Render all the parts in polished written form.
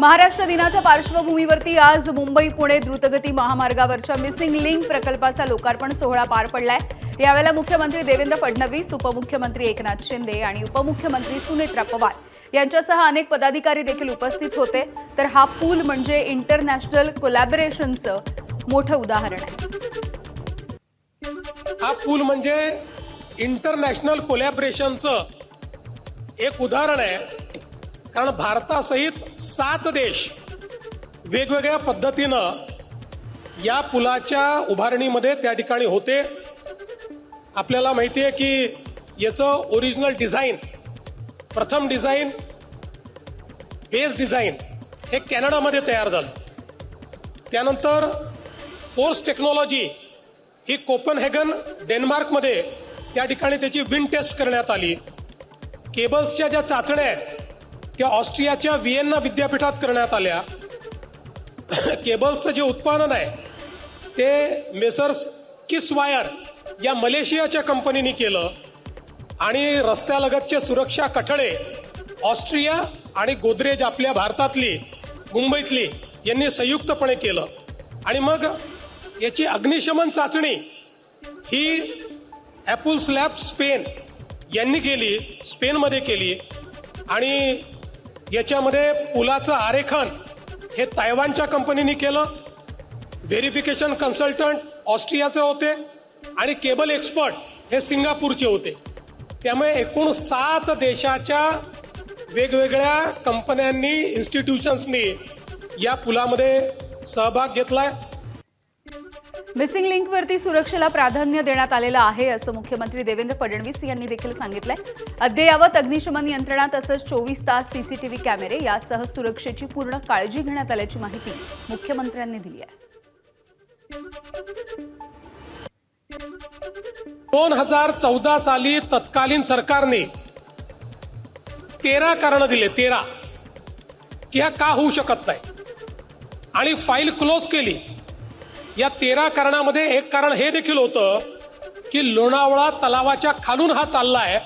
महाराष्ट्र दिनाच्या पार्श्वभूमीवरती आज मुंबई पुणे द्रुतगती महामार्गावरच्या मिसिंग लिंक प्रकल्पाचा लोकार्पण सोहळा पार पडलाय। यावेळेला मुख्यमंत्री देवेंद्र फडणवीस, उपमुख्यमंत्री एकनाथ शिंदे आणि उपमुख्यमंत्री सुनेत्रा पवार यांच्यासह अनेक पदाधिकारी देखील उपस्थित होते। तर हा पूल म्हणजे इंटरनॅशनल कोलॅबोरेशनचं मोठं उदाहरण आहे। हा पूल म्हणजे इंटरनॅशनल कोलॅबोरेशनचं एक उदाहरण आहे, कारण भारतासहित 7 देश वेगवेगळ्या पद्धतीनं या पुलाच्या उभारणीमध्ये त्या ठिकाणी होते। आपल्याला माहिती आहे की याचं ओरिजिनल डिझाईन, प्रथम डिझाईन, बेस डिझाईन हे कॅनडामध्ये तयार झालं। त्यानंतर फोर्स टेक्नॉलॉजी ही कोपनहेगन डेन्मार्कमध्ये त्या ठिकाणी त्याची विंड टेस्ट करण्यात आली। केबल्सच्या ज्या चाचण्या आहेत त्या ऑस्ट्रियाच्या व्हिएन्ना विद्यापीठात करण्यात आल्या। केबल्सचं जे उत्पादन आहे ते मेसर्स किसवायर या मलेशियाच्या कंपनीने केलं आणि रस्त्यालगतचे सुरक्षा कठडे ऑस्ट्रिया आणि गोदरेज आपल्या भारतातली मुंबईतली यांनी संयुक्तपणे केलं। आणि मग याची अग्निशमन चाचणी ही ॲपल्स लॅब स्पेन यांनी केली, स्पेनमध्ये केली। आणि याच्यामध्ये पुलाचं आरेखन हे तायवानच्या कंपनीने केलं। व्हेरिफिकेशन कन्सल्टंट ऑस्ट्रियाचे होते आणि केबल एक्सपर्ट हे सिंगापूरचे होते। त्यामुळे एकूण 7 देशाच्या वेगवेगळ्या कंपन्यांनी, इन्स्टिट्यूशन्सनी या पुलामध्ये सहभाग घेतलाय। मिसिंग लिंकवरती सुरक्षेला प्राधान्य देण्यात आलेलं आहे असं मुख्यमंत्री देवेंद्र फडणवीस यांनी देखील सांगितलंय। अद्ययावत अग्निशमन यंत्रणा तसंच 24 तास सीसीटीव्ही कॅमेरे यासह सुरक्षेची पूर्ण काळजी घेण्यात आल्याची माहिती मुख्यमंत्र्यांनी दिली आहे। 2014 साली तत्कालीन सरकारने 13 कारण दिले, 13 की हा का होऊ शकत नाही आणि फाईल क्लोज केली। या 13 कारणामध्ये एक कारण हे देखील होतं की लोणावळा तलावाच्या खालून हा चाललाय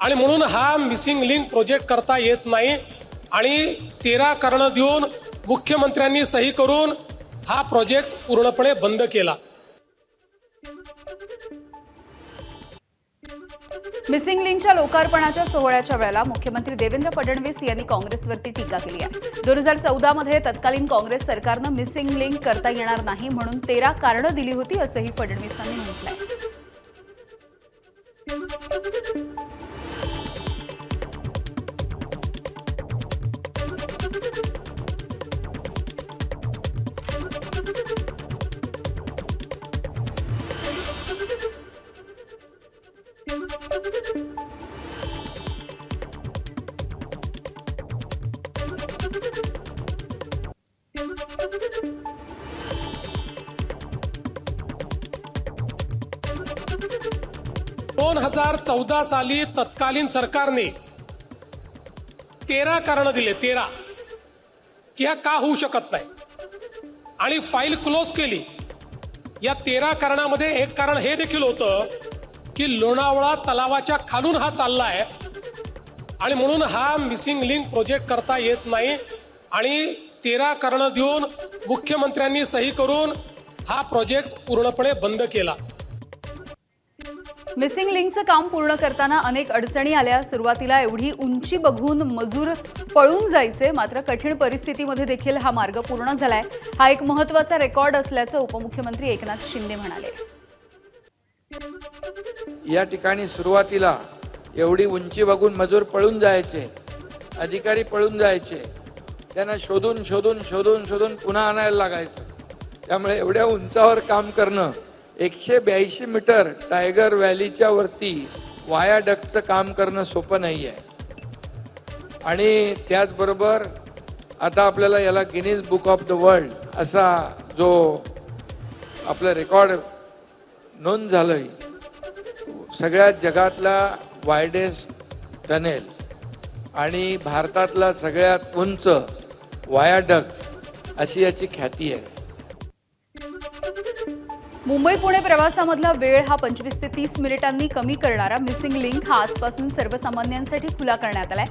आणि म्हणून हा मिसिंग लिंक प्रोजेक्ट करता येत नाही। आणि 13 कारणं देऊन मुख्यमंत्र्यांनी सही करून हा प्रोजेक्ट पूर्णपणे बंद केला। मिसिंग लिंकच्या लोकार्पणाच्या सोहळ्याच्या वेळेला मुख्यमंत्री देवेंद्र फडणवीस यांनी काँग्रेसवरती टीका केली आहे। 2014 मध्ये तत्कालीन काँग्रेस सरकारनं मिसिंग लिंक करता येणार नाही म्हणून 13 कारणं दिली होती असंही फडणवीसांनी म्हटलंय। दोन 2014 साली तत्कालीन सरकारने 13 कारणं दिले, 13 की हा का होऊ शकत नाही आणि फाईल क्लोज केली। या 13 कारणामध्ये एक कारण हे देखील होतं की लोणावळा तलावाच्या खालून हा चाललाय आणि म्हणून हा मिसिंग लिंक प्रोजेक्ट करता येत नाही। आणि 13 कारणं देऊन मुख्यमंत्र्यांनी सही करून हा प्रोजेक्ट पूर्णपणे बंद केला। मिसिंग लिंकचं काम पूर्ण करताना अनेक अडचणी आल्या। सुरुवातीला एवढी उंची बघून मजूर पळून जायचे, मात्र कठीण परिस्थितीमध्ये देखील हा मार्ग पूर्ण झालाय। हा एक महत्त्वाचा रेकॉर्ड असल्याचं उपमुख्यमंत्री एकनाथ शिंदे म्हणाले। या ठिकाणी सुरुवातीला एवढी उंची बघून मजूर पळून जायचे, अधिकारी पळून जायचे, त्यांना शोधून शोधून शोधून शोधून पुन्हा आणायला लागायचं। त्यामुळे एवढ्या उंचावर काम करणं, 182 मीटर टायगर व्हॅलीच्या वरती वायाडक्टचं काम करणं सोपं नाही आहे। आणि त्याचबरोबर आता आपल्याला याला Guinness book of the world असा जो आपलं रेकॉर्ड नोंद झालंय, सगळ्यात जगातला वायडेस्ट टनेल आणि भारतातला सगळ्यात उंच वायाडक्ट अशी याची ख्याती आहे। मुंबई पुणे प्रवासामधला वेळ हा 25 ते 30 मिनिटांनी कमी करणारा मिसिंग लिंक हा आजपासून सर्वसामान्यांसाठी खुला करण्यात आलाय।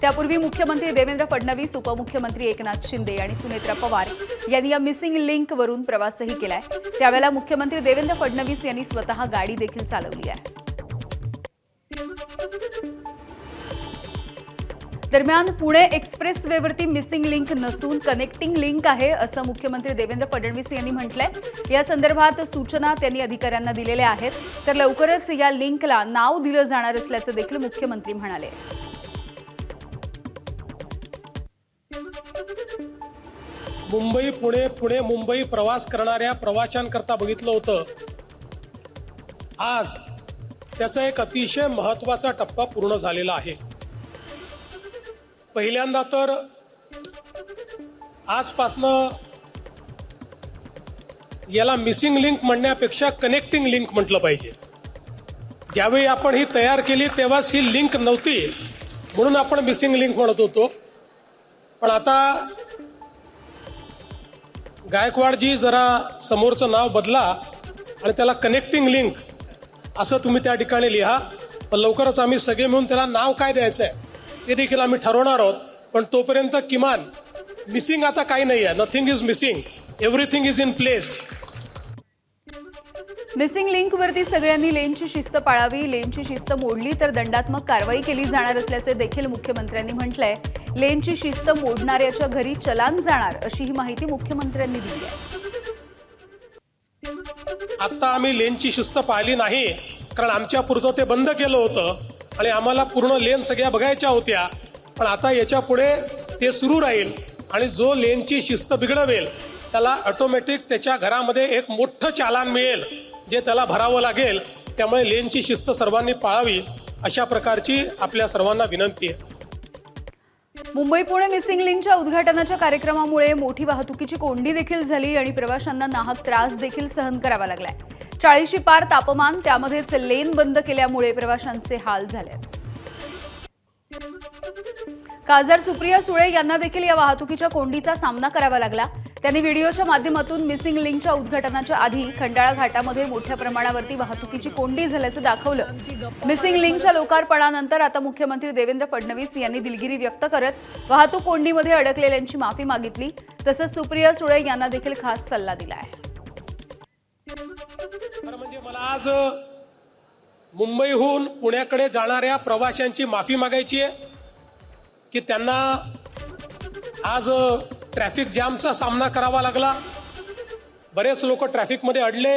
त्यापूर्वी मुख्यमंत्री देवेंद्र फडणवीस, उपमुख्यमंत्री एकनाथ शिंदे आणि सुनेत्रा पवार यांनी या मिसिंग लिंकवरून प्रवासही केलाय. त्यावेळेला मुख्यमंत्री देवेंद्र फडणवीस यांनी स्वतः गाडी देखील चालवली आहे. दरम्यान पुणे एक्सप्रेस वेवरती मिसिंग लिंक नसून कनेक्टिंग लिंक आहे असं मुख्यमंत्री देवेंद्र फडणवीस यांनी म्हटलंय. या संदर्भात सूचना त्यांनी अधिकाऱ्यांना दिलेल्या आहेत. तर लवकरच या लिंकला नाव दिलं जाणार असल्याचं देखील मुख्यमंत्री म्हणाले. मुंबई पुणे, पुणे मुंबई प्रवास करणाऱ्या प्रवाशांकरता बघितलं होतं. आज त्याचा एक अतिशय महत्वाचा टप्पा पूर्ण झालेला आहे. पहिल्यांदा तर आजपासनं याला मिसिंग लिंक म्हणण्यापेक्षा कनेक्टिंग लिंक म्हटलं पाहिजे. ज्यावेळी आपण ही तयार केली तेव्हाच ही लिंक नव्हती, म्हणून आपण मिसिंग लिंक म्हणत होतो. पण आता गायकवाडजी जरा समोरचं नाव बदला आणि त्याला कनेक्टिंग लिंक असं तुम्ही त्या ठिकाणी लिहा. पण लवकरच आम्ही सगळे मिळून त्याला नाव काय द्यायचं आहे ते देखील आम्ही ठरवणार आहोत. पण तोपर्यंत किमान मिसिंग आता काही नाही आहे. Nothing is missing, everything is in place. Missing लिंकवरती सगळ्यांनी लेनची शिस्त पाळावी. लेनची शिस्त मोडली तर दंडात्मक कारवाई केली जाणार असल्याचे देखील मुख्यमंत्र्यांनी म्हटलंय. लेनची शिस्त मोडणाऱ्याच्या घरी चलान जाणार अशी ही माहिती मुख्यमंत्र्यांनी दिली आहे. आता आम्ही लेनची शिस्त पाळली नाही, कारण आमच्या पुरतं ते बंद केलं होतं आणि आम्हाला पूर्ण लेन सगळ्या बघायच्या होत्या. पण आता याच्या पुढे ते सुरू राहील आणि जो लेनची शिस्त बिघडवेल त्याला ऑटोमॅटिक त्याच्या घरामध्ये एक मोठं चालान मिळेल जे त्याला भरावं लागेल. त्यामुळे लेनची शिस्त सर्वांनी पाळावी अशा प्रकारची आपल्या सर्वांना विनंती आहे. मुंबई पुणे मिसिंग लिंकच्या उद्घाटनाच्या कार्यक्रमामुळे मोठी वाहतुकीची कोंडी देखील झाली आणि प्रवाशांना नाहक त्रास देखील सहन करावा लागलाय. 40शी पार तापमान, त्यामध्येच लेन बंद केल्यामुळे प्रवाशांचे हाल झाले. खासदार सुप्रिया सुळे यांना देखील या वाहतुकीच्या कोंडीचा सामना करावा लागला. त्यांनी व्हिडिओच्या माध्यमातून मिसिंग लिंकच्या उद्घाटनाच्या आधी खंडाळा घाटामध्ये मोठ्या प्रमाणावरती वाहतुकीची कोंडी झाल्याचं दाखवलं. मिसिंग लिंकच्या लोकार्पणानंतर आता मुख्यमंत्री देवेंद्र फडणवीस यांनी दिलगिरी व्यक्त करत वाहतूक कोंडीमध्ये अडकलेल्यांची माफी मागितली. तसंच सुप्रिया सुळे यांना देखील खास सल्ला दिला आहे. म्हणजे मला आज मुंबईहून पुण्याकडे जाणाऱ्या प्रवाशांची माफी मागायची आहे की त्यांना आज ट्रॅफिक जॅमचा सामना करावा लागला. बरेच लोक ट्रॅफिकमध्ये अडले.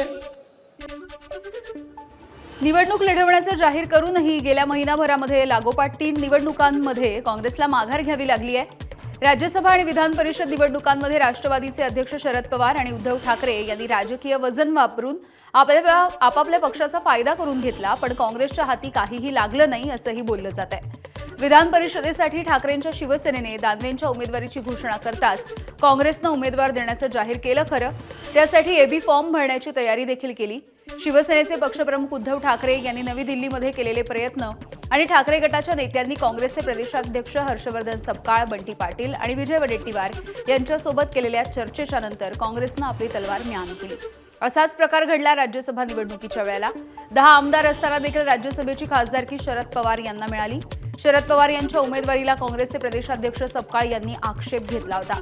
निवडणूक लढवण्याचं जाहीर करूनही गेल्या महिनाभरामध्ये लागोपाठ 3 निवडणुकांमध्ये काँग्रेसला माघार घ्यावी लागली आहे. राज्यसभा आणि विधान परिषद निवडणुकांमध्ये राष्ट्रवादीचे अध्यक्ष शरद पवार आणि उद्धव ठाकरे यांनी राजकीय वजन वापरून आपापल्या पक्षाचा फायदा करून घेतला. पण काँग्रेसच्या हाती काहीही लागलं नाही असंही बोललं जात आहे. विधान परिषदेसाठी ठाकरेंच्या शिवसेनेने दानवेंच्या उमेदवारीची घोषणा करताच काँग्रेसनं उमेदवार देण्याचं जाहीर केलं. खरं त्यासाठी एबी फॉर्म भरण्याची तयारी देखील केली. शिवसेनेचे पक्षप्रमुख उद्धव ठाकरे यांनी नवी दिल्लीमध्ये केलेले प्रयत्न आणि ठाकरे गटाच्या नेत्यांनी काँग्रेसचे प्रदेशाध्यक्ष हर्षवर्धन सपकाळ, बंटी पाटील आणि विजय वडेट्टीवार यांच्यासोबत केलेल्या चर्चेच्या नंतर काँग्रेसनं आपली तलवार म्यान केली. असाच प्रकार घडला राज्यसभा निवडणुकीच्या वेळेला. 10 आमदार असताना देखील राज्यसभेची खासदारकी शरद पवार यांना मिळाली. शरद पवार यांच्या उमेदवारीला काँग्रेसचे प्रदेशाध्यक्ष सपकाळ यांनी आक्षेप घेतला होता.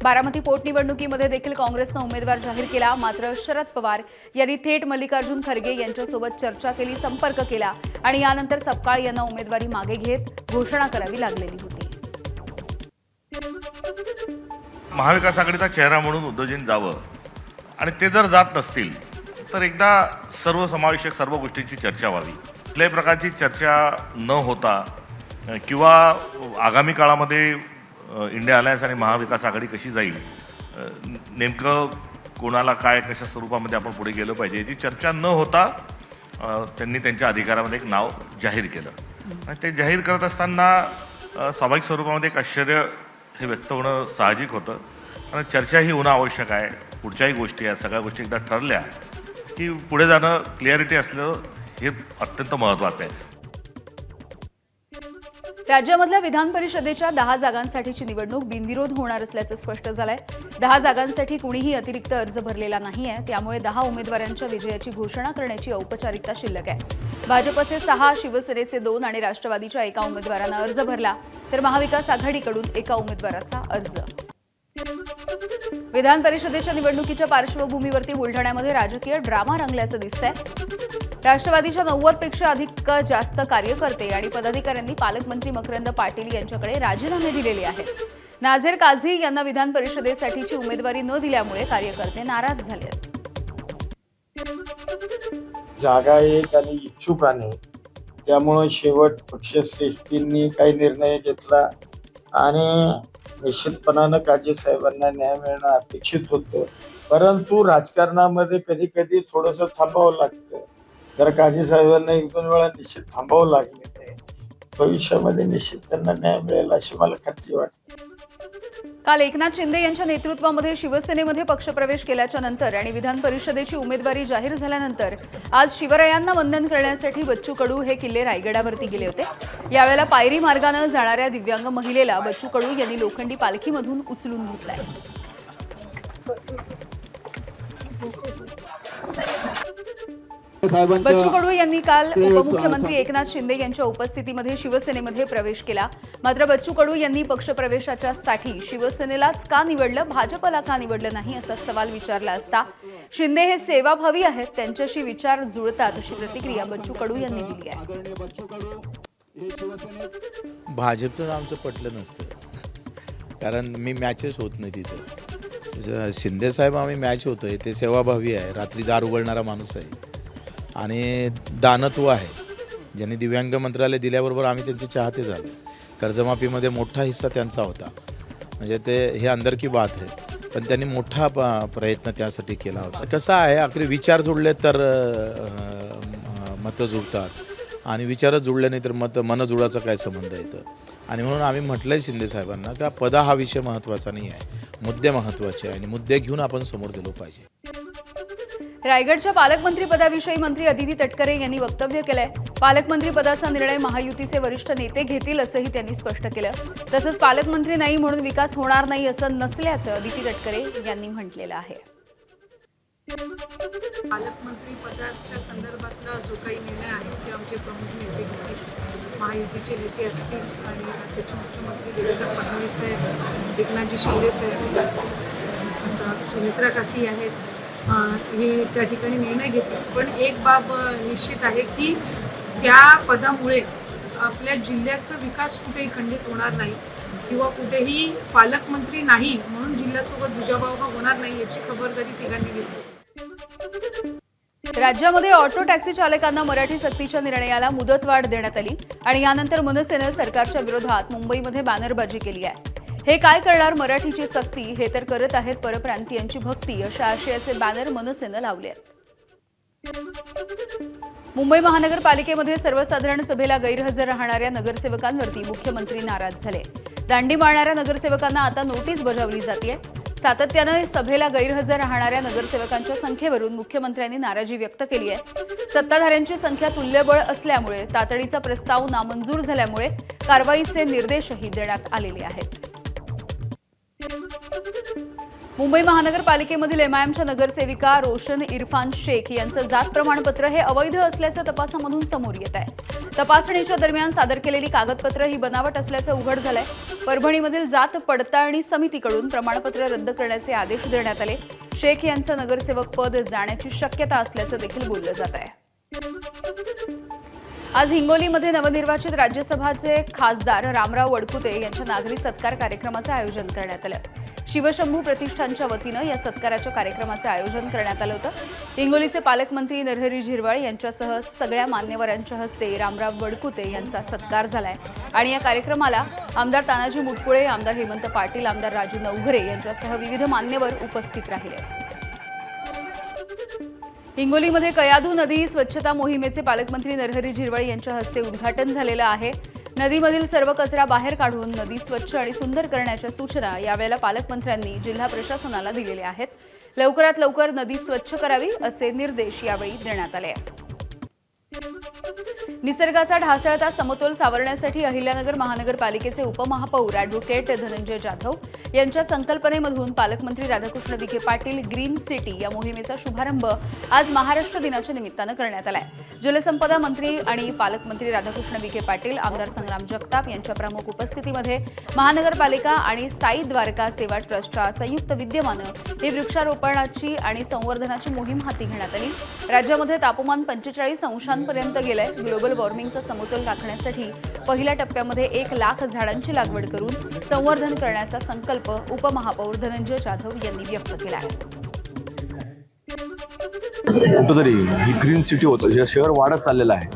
बारामती पोटनिवडणुकीमध्ये देखील काँग्रेसनं उमेदवार जाहीर केला. मात्र शरद पवार यांनी थेट मल्लिकार्जुन खरगे यांच्यासोबत चर्चा केली, संपर्क केला आणि यानंतर सपकाळ यांना उमेदवारी मागे घेत घोषणा करावी लागलेली होती. महाविकास आघाडीचा चेहरा म्हणून उद्धवजींनी जावं आणि ते जर जात नसतील तर एकदा सर्वसमावेशक सर्व गोष्टींची चर्चा व्हावी. कुठल्याही प्रकारची चर्चा न होता किंवा आगामी काळामध्ये इंडिया अलायन्स आणि महाविकास आघाडी कशी जाईल, नेमकं कोणाला काय कशा स्वरूपामध्ये आपण पुढे गेलं पाहिजे याची चर्चा न होता त्यांनी त्यांच्या अधिकारामध्ये एक नाव जाहीर केलं. आणि ते जाहीर करत असताना स्वाभाविक स्वरूपामध्ये एक आश्चर्य हे व्यक्त होणं साहजिक होतं. आणि चर्चा ही होणं आवश्यक आहे. पुढच्याही गोष्टी आहेत, सगळ्या गोष्टी एकदा ठरल्या की पुढे जाणं क्लिअरिटी असलं हे अत्यंत महत्त्वाचं आहे. राज्यामधल्या विधान परिषदेच्या 10 जागांसाठीची निवडणूक बिनविरोध होणार असल्याचं स्पष्ट झालंय. 10 जागांसाठी कुणीही अतिरिक्त अर्ज भरलेला नाहीये, त्यामुळे 10 उमेदवारांच्या विजयाची घोषणा करण्याची औपचारिकता शिल्लक आहे. भाजपचे 6, शिवसेनेचे 2 आणि राष्ट्रवादीच्या 1 उमेदवारानं अर्ज भरला, तर महाविकास आघाडीकडून 1 उमेदवाराचा अर्ज. विधान परिषदेच्या निवडणुकीच्या पार्श्वभूमीवरती बुलढाण्यामध्ये राजकीय ड्रामा रंगल्याचं दिसतंय. राष्ट्रवादीच्या 90 पेक्षा अधिक जास्त कार्यकर्ते आणि पदाधिकाऱ्यांनी पालकमंत्री मकरंद पाटील यांच्याकडे राजीनामे दिलेले आहेत. नाझेर काझी यांना विधान परिषदेसाठीची उमेदवारी न दिल्यामुळे कार्यकर्ते नाराज झाले आहेत. जागा एक आणि इच्छुकाने, त्यामुळे शेवट पक्षश्रेष्ठींनी काही निर्णय घेतला आणि निश्चितपणानं काझी साहेबांना न्याय मिळणं अपेक्षित होतं. परंतु राजकारणामध्ये कधी कधी थोडंसं थांबावं लागतं. जर काझी साहेबांना 1-2 वेळा निश्चित थांबावं लागले तर भविष्यामध्ये निश्चित त्यांना न्याय मिळेल अशी मला खात्री वाटते. काल एकनाथ शिंदे यांच्या नेतृत्वामध्ये शिवसेनेमध्ये पक्षप्रवेश केल्याच्या नंतर आणि विधान परिषदेची उमेदवारी जाहीर झाल्यानंतर आज शिवरायांना वंदन करण्यासाठी बच्चू कडू हे किल्ले रायगडावरती गेले होते. यावेळेला पायरी मार्गाने जाणाऱ्या दिव्यांग महिलेला बच्चू कडू यांनी लोखंडी पालखीमधून उचलून घेतलाय. बच्चू कडू यांनी काल उपमुख्यमंत्री एकनाथ शिंदे यांच्या उपस्थितीमध्ये शिवसेनेमध्ये प्रवेश केला. मात्र बच्चू कडू यांनी पक्षप्रवेशासाठी शिवसेनेलाच का निवडलं, भाजपला का निवडलं नाही असा सवाल विचारला असता शिंदे हे सेवाभावी आहेत, त्यांच्याशी विचार जुळतात अशी प्रतिक्रिया बच्चू कडू यांनी दिली आहे. भाजपचं आमचं पटलं नसतं, कारण मी मॅचेस होत नाही तिथं. शिंदे साहेब आम्ही मॅच होतोय, ते सेवाभावी आहे, रात्री दार उघडणारा माणूस आहे आणि दानत्व आहे. ज्यांनी दिव्यांग मंत्रालय दिल्याबरोबर आम्ही त्यांचे चाहते झालो. कर्जमाफीमध्ये मोठा हिस्सा त्यांचा होता, म्हणजे ते हे अंदर की बात आहे, पण त्यांनी मोठा प्रयत्न त्यासाठी केला होता. कसं आहे, आखरी विचार जुळले तर मतं जुळतात आणि विचारच जुळले नाही तर मन जुळाचा काय संबंध येतं. आणि म्हणून आम्ही म्हटलंय शिंदे साहेबांना का पदा हा विषय महत्त्वाचा नाही आहे, मुद्दे महत्त्वाचे आहे आणि मुद्दे घेऊन आपण समोर गेलो पाहिजे. रायगडच्या पालकमंत्री पदाविषयी मंत्री अदिती तटकरे यांनी वक्तव्य केलंय. पालकमंत्री पदाचा निर्णय महायुतीचे वरिष्ठ नेते घेतील असंही त्यांनी स्पष्ट केलं. तसंच पालकमंत्री नाही म्हणून विकास होणार नाही असं नसल्याचं अदिती तटकरे यांनी म्हटलेलं आहे. पालकमंत्री पदाच्या संदर्भातला जो काही निर्णय आहे ते आमचे प्रमुख नेते घेतील. महायुतीचे नेते असतील आणि राज्याचे मुख्यमंत्री देवेंद्र फडणवीस साहेब, एकनाथजी शिंदे साहेब, सुमित्रा काकी आहेत, हे त्या ठिकाणी निर्णय घेतील. पण एक बाब निश्चित आहे की त्या पदामुळे आपल्या जिल्ह्याचा विकास कुठेही खंडित होणार नाही किंवा कुठेही पालकमंत्री नाही म्हणून जिल्ह्यासोबत दुजाभाव हा होणार नाही याची खबरदारी तिघांनी घेतली. राज्यामध्ये ऑटो टॅक्सी चालकांना मराठी सक्तीच्या निर्णयाला मुदतवाढ देण्यात आली आणि यानंतर मनसेनं सरकारच्या विरोधात मुंबईमध्ये बॅनरबाजी केली आहे. हे काय करणार मराठीची सक्ती, हे तर करत आहेत परप्रांतीयांची भक्ती, अशा आशयाचे बॅनर मनसेनं लावले आहेत. मुंबई महानगरपालिकेमध्ये सर्वसाधारण सभेला गैरहजर राहणाऱ्या नगरसेवकांवरती मुख्यमंत्री नाराज झाले. दांडी मारणाऱ्या नगरसेवकांना आता नोटीस बजावली जाते. सातत्यानं सभेला गैरहजर राहणाऱ्या नगरसेवकांच्या संख्येवरून मुख्यमंत्र्यांनी नाराजी व्यक्त केली आहे. सत्ताधाऱ्यांची संख्या तुल्यबळ असल्यामुळे तातडीचा प्रस्ताव नामंजूर झाल्यामुळे कारवाईचे निर्देशही देण्यात आलेले आहेत. मुंबई महानगरपालिकेमधील एमआयएमच्या नगरसेविका रोशन इरफान शेख यांचं जात प्रमाणपत्र हे अवैध असल्याचं तपासामधून समोर येत आहे. तपासणीच्या दरम्यान सादर केलेली कागदपत्र ही बनावट असल्याचं उघड झालंय. परभणीमधील जात पडताळणी समितीकडून प्रमाणपत्र रद्द करण्याचे आदेश देण्यात आले. शेख यांचं नगरसेवक पद जाण्याची शक्यता असल्याचं देखील बोललं जात आहे. आज हिंगोलीमध्ये नवनिर्वाचित राज्यसभाचे खासदार रामराव वडकुते यांच्या नागरी सत्कार कार्यक्रमाचं आयोजन करण्यात आलं. शिवशंभू प्रतिष्ठानच्या वतीनं या सत्काराच्या कार्यक्रमाचं आयोजन करण्यात आलं होतं. हिंगोलीचे पालकमंत्री नरहरी झिरवाळ यांच्यासह सगळ्या मान्यवरांच्या हस्ते रामराव वडकुते यांचा सत्कार झालाय आणि या कार्यक्रमाला आमदार तानाजी मुटकुळे, आमदार हेमंत पाटील, आमदार राजू नवघरे यांच्यासह विविध मान्यवर उपस्थित राहिले. हिंगोलीमध्ये कयाधू नदी स्वच्छता मोहिमेचे पालकमंत्री नरहरी झिरवाळ यांच्या हस्ते उद्घाटन झालेलं आहे. नदीमधील सर्व कचरा बाहेर काढून नदी स्वच्छ आणि सुंदर करण्याच्या सूचना यावेळेला पालकमंत्र्यांनी जिल्हा प्रशासनाला दिलेल्या आहेत. लवकरात लवकर नदी स्वच्छ करावी असे निर्देश यावेळी देण्यात आले. निसर्गाचा ढासळता समतोल सावरण्यासाठी अहिल्यानगर महानगरपालिकेचे उपमहापौर ॲडव्होकेट धनंजय जाधव यांच्या संकल्पनेमधून पालकमंत्री राधाकृष्ण विखे पाटील ग्रीन सिटी या मोहिमेचा शुभारंभ आज महाराष्ट्र दिनाच्या निमित्तानं करण्यात आलाय. जलसंपदा मंत्री आणि पालकमंत्री राधाकृष्ण विखे पाटील, आमदार संग्राम जगताप यांच्या प्रमुख उपस्थितीमध्ये महानगरपालिका आणि साई द्वारका सेवा ट्रस्टच्या संयुक्त विद्यमानं ही वृक्षारोपणाची आणि संवर्धनाची मोहीम हाती घेण्यात आली. राज्यामध्ये तापमान 45 अंशांपर्यंत गेलंय. ग्लोबल वॉर्मिंगचा समतोल राखण्यासाठी पहिल्या टप्प्यामध्ये 1 लाख झाडांची लागवड करून संवर्धन करण्याचा संकल्प उपमहापौर धनंजय जाधव यांनी व्यक्त केला आहे. कुठंतरी ही ग्रीन सिटी होतं, जे शहर वाढत चाललेलं आहे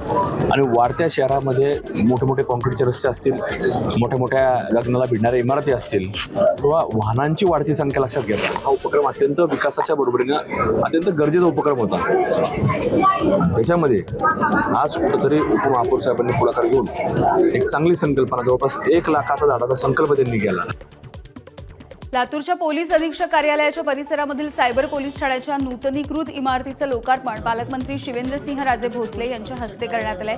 आणि वाढत्या शहरामध्ये मोठे मोठे कॉन्क्रीटचे रस्ते असतील, मोठ्या मोठ्या लग्नाला भिडणाऱ्या इमारती असतील किंवा वाहनांची वाढती संख्या लक्षात घेता हा उपक्रम अत्यंत विकासाच्या बरोबरीनं अत्यंत गरजेचा उपक्रम होता. त्याच्यामध्ये आज कुठंतरी उपमहापौर साहेबांनी पुढाकार घेऊन एक चांगली संकल्पना, जवळपास 1 लाखाचा झाडाचा संकल्प त्यांनी केला. लातूरच्या पोलीस अधीक्षक कार्यालयाच्या परिसरामधील सायबर पोलीस ठाण्याच्या नूतनीकृत इमारतीचं लोकार्पण पालकमंत्री शिवेंद्रसिंह राजे भोसले यांच्या हस्ते करण्यात आलंय.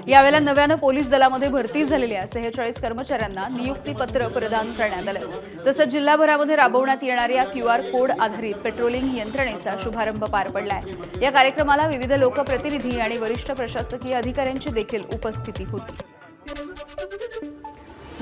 यावेळेला नव्यानं पोलीस दलामध्ये भरती झालेल्या 46 कर्मचाऱ्यांना नियुक्तीपत्र प्रदान करण्यात आलं. तसंच जिल्हाभरामध्ये राबवण्यात येणाऱ्या QR कोड आधारित पेट्रोलिंग यंत्रणेचा शुभारंभ पार पडलाय. या कार्यक्रमाला विविध लोकप्रतिनिधी आणि वरिष्ठ प्रशासकीय अधिकाऱ्यांची देखील उपस्थिती होती.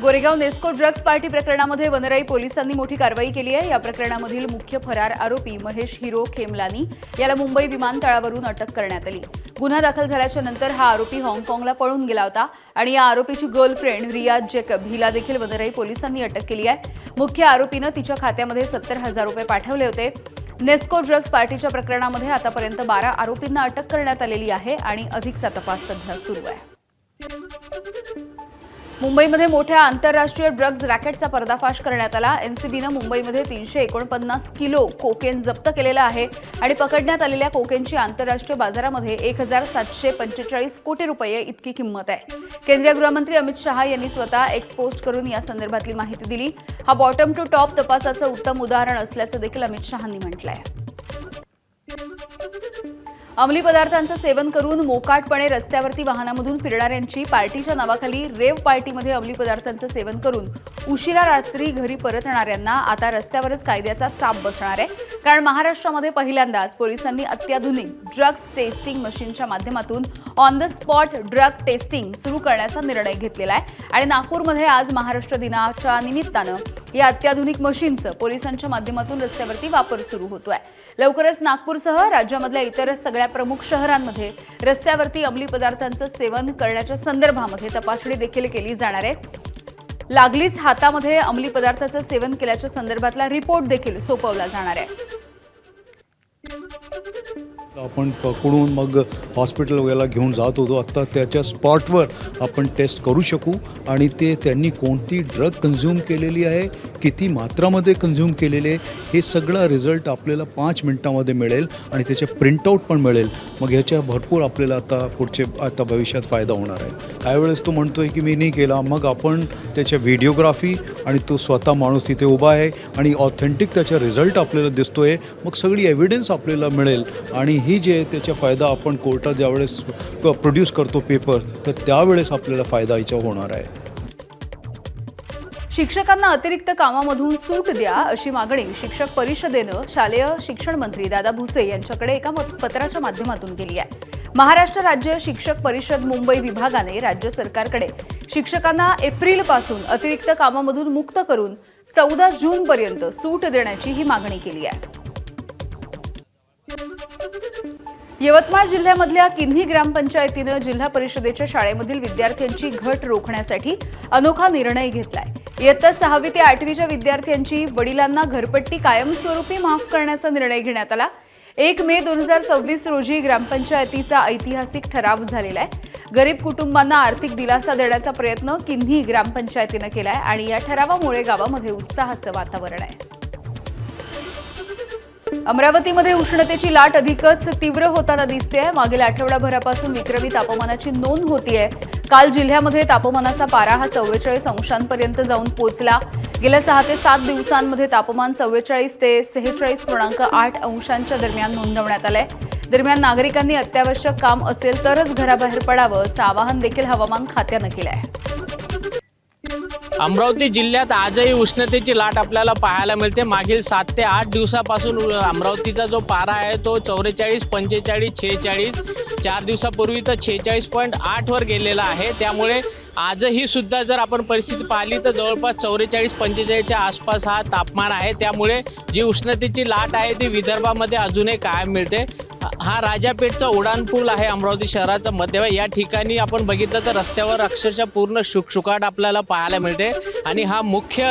गोरेगाव नेस्को ड्रग्ज पार्टी प्रकरणामध्ये वनराई पोलिसांनी मोठी कारवाई केली आहे. या प्रकरणामधील मुख्य फरार आरोपी महेश हिरो खेमलानी याला मुंबई विमानतळावरून अटक करण्यात आली. गुन्हा दाखल झाल्याच्या नंतर हा आरोपी हाँगकाँगला पळून गेला होता आणि या आरोपीची गर्लफ्रेंड रियाज जेकब हिला देखील वनराई पोलिसांनी अटक केली आहे. मुख्य आरोपीनं तिच्या खात्यामध्ये 70,000 रुपये पाठवले होते. नेस्को ड्रग्ज पार्टीच्या प्रकरणामध्ये आतापर्यंत 12 आरोपींना अटक करण्यात आलेली आहे आणि अधिकचा तपास सध्या सुरू आहे. मुंबईमध्ये मोठ्या आंतरराष्ट्रीय ड्रग्ज रॅकेटचा पर्दाफाश करण्यात आला. एनसीबीनं मुंबईमध्ये 349 किलो कोकेन जप्त केलेला आहे आणि पकडण्यात आलेल्या कोकेनची आंतरराष्ट्रीय बाजारामध्ये 1,745 कोटी रुपये इतकी किंमत आहे. केंद्रीय गृहमंत्री अमित शहा यांनी स्वतः एक्सपोस्ट करून या संदर्भातली माहिती दिली. हा बॉटम टू टॉप तपासाचं उत्तम उदाहरण असल्याचं देखील अमित शहांनी म्हटलंय. अंमली पदार्थांचं सेवन करून मोकाटपणे रस्त्यावरती वाहनामधून फिरणाऱ्यांची पार्टीच्या नावाखाली रेव पार्टीमध्ये अंमली पदार्थांचं सेवन करून उशिरा रात्री घरी परतणाऱ्यांना आता रस्त्यावरच कायद्याचा चाप बसणार आहे. कारण महाराष्ट्रामध्ये पहिल्यांदाच पोलिसांनी अत्याधुनिक ड्रग्ज टेस्टिंग मशीनच्या माध्यमातून on the spot drug testing सुरू करण्याचा निर्णय घेतलेला आहे आणि नागपूरमध्ये आज महाराष्ट्र दिनाच्या निमित्तानं या अत्याधुनिक मशीनचं पोलिसांच्या माध्यमातून रस्त्यावरती वापर सुरू होतोय. लवकरच नागपूरसह राज्यामधल्या इतर सगळ्या प्रमुख शहरांमध्ये रस्त्यावरती अंमली पदार्थांचं सेवन करण्याच्या संदर्भामध्ये तपासणी देखील केली जाणार आहे. लागलीच हातामध्ये अंमली पदार्थाचं सेवन केल्याच्या संदर्भातला रिपोर्ट देखील सोपवला जाणार आहे. आपण पकडून मग हॉस्पिटल वगैरे घेऊन जात होतो. आता त्याच्या स्पॉटवर आपण टेस्ट करू शकू आणि ते त्यांनी कोणती ड्रग कन्झ्युम केलेली आहे, किती मात्रामध्ये कन्झ्युम केलेले, हे सगळं रिझल्ट आपल्याला 5 मिनिटामध्ये मिळेल आणि त्याचे प्रिंटआउट पण मिळेल. मग ह्याच्या भरपूर आपल्याला आता भविष्यात फायदा होणार आहे. काही वेळेस तो म्हणतो आहे की मी नाही केला, मग आपण त्याच्या व्हिडिओग्राफी आणि तो स्वतः माणूस तिथे उभा आहे आणि ऑथेंटिक त्याचा रिझल्ट आपल्याला दिसतो आहे. मग सगळी एव्हिडन्स आपल्याला मिळेल आणि ही जे त्याचा फायदा आपण कोर्टात ज्यावेळेस प्रोड्यूस करतो पेपर, तर त्यावेळेस आपल्याला फायदा याचा होणार आहे. शिक्षकांना अतिरिक्त कामामधून सूट द्या अशी मागणी शिक्षक परिषदेनं शालेय शिक्षण मंत्री दादा भुसे यांच्याकडे एका पत्राच्या माध्यमातून केली आहे. महाराष्ट्र राज्य शिक्षक परिषद मुंबई विभागाने राज्य सरकारकडे शिक्षकांना एप्रिलपासून अतिरिक्त कामामधून मुक्त करून 14 जूनपर्यंत सूट देण्याची ही मागणी केली आहे. यवतमाळ जिल्ह्यामधल्या किन्ही ग्रामपंचायतीनं जिल्हा परिषदेच्या शाळेमधील विद्यार्थ्यांची घट रोखण्यासाठी अनोखा निर्णय घेतलाय. इयत्ता 6वी ते 8वीच्या विद्यार्थ्यांची वडिलांना घरपट्टी कायमस्वरूपी माफ करण्याचा निर्णय घेण्यात आला. 1 मे 2026 रोजी ग्रामपंचायतीचा ऐतिहासिक ठराव झालेला आहे. गरीब कुटुंबांना आर्थिक दिलासा देण्याचा प्रयत्न किन्ही ग्रामपंचायतीनं केलाय आणि या ठरावामुळे गावामध्ये उत्साहाचं वातावरण आहे. अमरावतीमध्ये उष्णतेची लाट अधिकच तीव्र होताना दिसते. मागील आठवडाभरापासून विक्रमी तापमानाची नोंद होतीये. काल जिल्ह्यामध्ये तापमानाचा पारा हा 44 अंशांपर्यंत जाऊन पोहोचला. गेल्या 6 ते 7 दिवसांमध्ये तापमान 44 ते 46.8 अंशांच्या दरम्यान नोंदवण्यात आलंय. दरम्यान नागरिकांनी अत्यावश्यक काम असेल तरच घराबाहेर पडावं असं आवाहन देखील हवामान खात्यानं केलं आहे. अमरावती जिल्ह्यात आजही उष्णतेची लाट आपल्याला पाहायला मिळते. मागील 7 ते 8 दिवसापासून अमरावतीचा जो पारा आहे तो 44, 45, 46, 4 दिवसापूर्वी तर 46.8 वर गेलेला आहे. त्यामुळे आजही सुद्धा जर आपण परिस्थिती पाहिली तर जवळपास 44-45च्या आसपास हा तापमान आहे. त्यामुळे जी उष्णतेची लाट आहे ती विदर्भामध्ये अजूनही कायम मिळते. हा राजापेठचा उड्डाणपूल आहे अमरावती शहराचा मध्यभाग. या ठिकाणी आपण बघितलं तर रस्त्यावर अक्षरशः पूर्ण शुकशुकाट आपल्याला पाहायला मिळते आणि हा मुख्य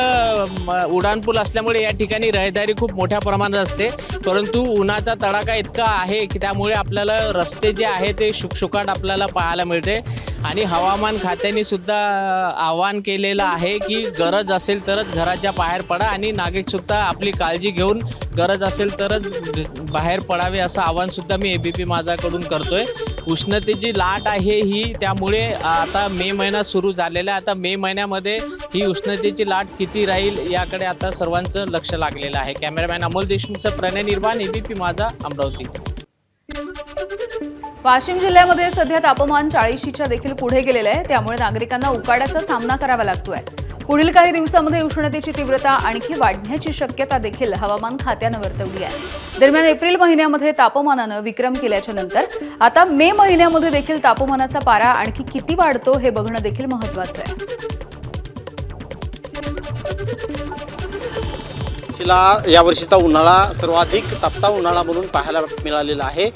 उड्डाणपूल असल्यामुळे या ठिकाणी रहदारी खूप मोठ्या प्रमाणात असते. परंतु उन्हाचा तडाखा इतका आहे की त्यामुळे आपल्याला रस्ते जे आहे ते शुकशुकाट आपल्याला पाहायला मिळते. आणि हवामान खात्याने सुद्धा आवाहन केलेलं आहे की गरज असेल तरच घराच्या बाहेर पडा आणि नागरिकसुद्धा आपली काळजी घेऊन गरज असेल तरच बाहेर पडावे असं आवाहन सुद्धा मी ABP माझाकडून करतोय. उष्णतेची लाट आहे ही, त्यामुळे आता मे महिना सुरू झालेला आहे. आता मे महिन्यामध्ये ही उष्णतेची लाट किती राहील याकडे आता सर्वांचं लक्ष लागलेलं आहे. कॅमेरामॅन अमोल देशमुखचं प्रणय निर्माण, ABP माझा, अमरावती. वाशिम जिल्ह्यामध्ये सध्या तापमान 40च्या देखील पुढे गेलेलं आहे. त्यामुळे नागरिकांना उकाड्याचा सामना करावा लागतोय. पुढील काही दिवसांमध्ये उष्णतेची तीव्रता आणखी वाढण्याची शक्यता देखील हवामान खात्यानं वर्तवली आहे. दरम्यान एप्रिल महिन्यामध्ये तापमानानं विक्रम केल्याच्या नंतर आता मे महिन्यामध्ये देखील तापमानाचा पारा आणखी किती वाढतो हे बघणं देखील महत्त्वाचं आहे. यावर्षीचा उन्हाळा सर्वाधिक तापता उन्हाळा म्हणून पाहायला मिळालेला आहे.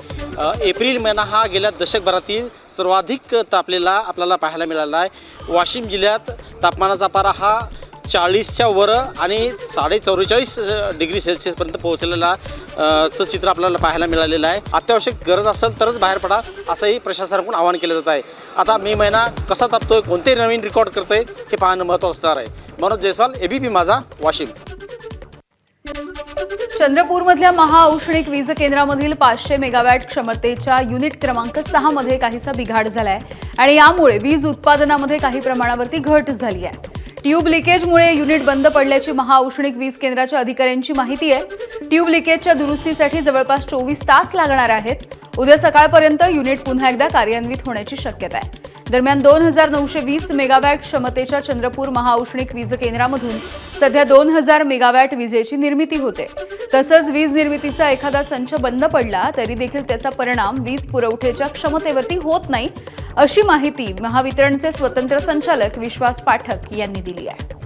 एप्रिल महिना हा गेल्या दशकभरातील सर्वाधिक तापलेला आपल्याला पाहायला मिळाला आहे. वाशिम जिल्ह्यात तापमानाचा पारा हा 40च्या वर आणि 44.5 डिग्री सेल्सिअसपर्यंत पोहोचलेला चं चित्र आपल्याला पाहायला मिळालेलं आहे. अत्यावश्यक गरज असेल तरच बाहेर पडा असंही प्रशासनाकडून आवाहन केलं जात आहे. आता मे महिना कसा तापतोय, कोणते नवीन रेकॉर्ड करतोय हे पाहणं महत्त्वाचं असणार आहे. मनोज जयस्वाल, ABP माझा, वाशिम. चंद्रपूरमधल्या महाऔष्णिक वीज केंद्रामधील 500 मेगावॅट क्षमतेच्या युनिट क्रमांक 6 मध्ये काहीसा बिघाड झालाय आणि यामुळे वीज उत्पादनामध्ये काही प्रमाणावरती घट झाली आहे. ट्यूब लिकेजमुळे युनिट बंद पडल्याची महाऔष्णिक वीज केंद्राच्या अधिकाऱ्यांची माहिती आहे. ट्यूब लिकेजच्या दुरुस्तीसाठी जवळपास 24 तास लागणार आहेत. उद्या सकाळपर्यंत युनिट पुन्हा एकदा कार्यान्वित होण्याची शक्यता आहे. दरम्यान 2920 मेगावॅट क्षमतेच्या चंद्रपूर महाऔष्णिक वीज केंद्रामधून सध्या 2000 मेगावॅट विजेची निर्मिती होते. तसंच वीज निर्मितीचा एखादा संच बंद पडला तरी देखील त्याचा परिणाम वीज पुरवठ्याच्या क्षमतेवरती होत नाही, अशी माहिती महावितरणचे स्वतंत्र संचालक विश्वास पाठक यांनी दिली आहे.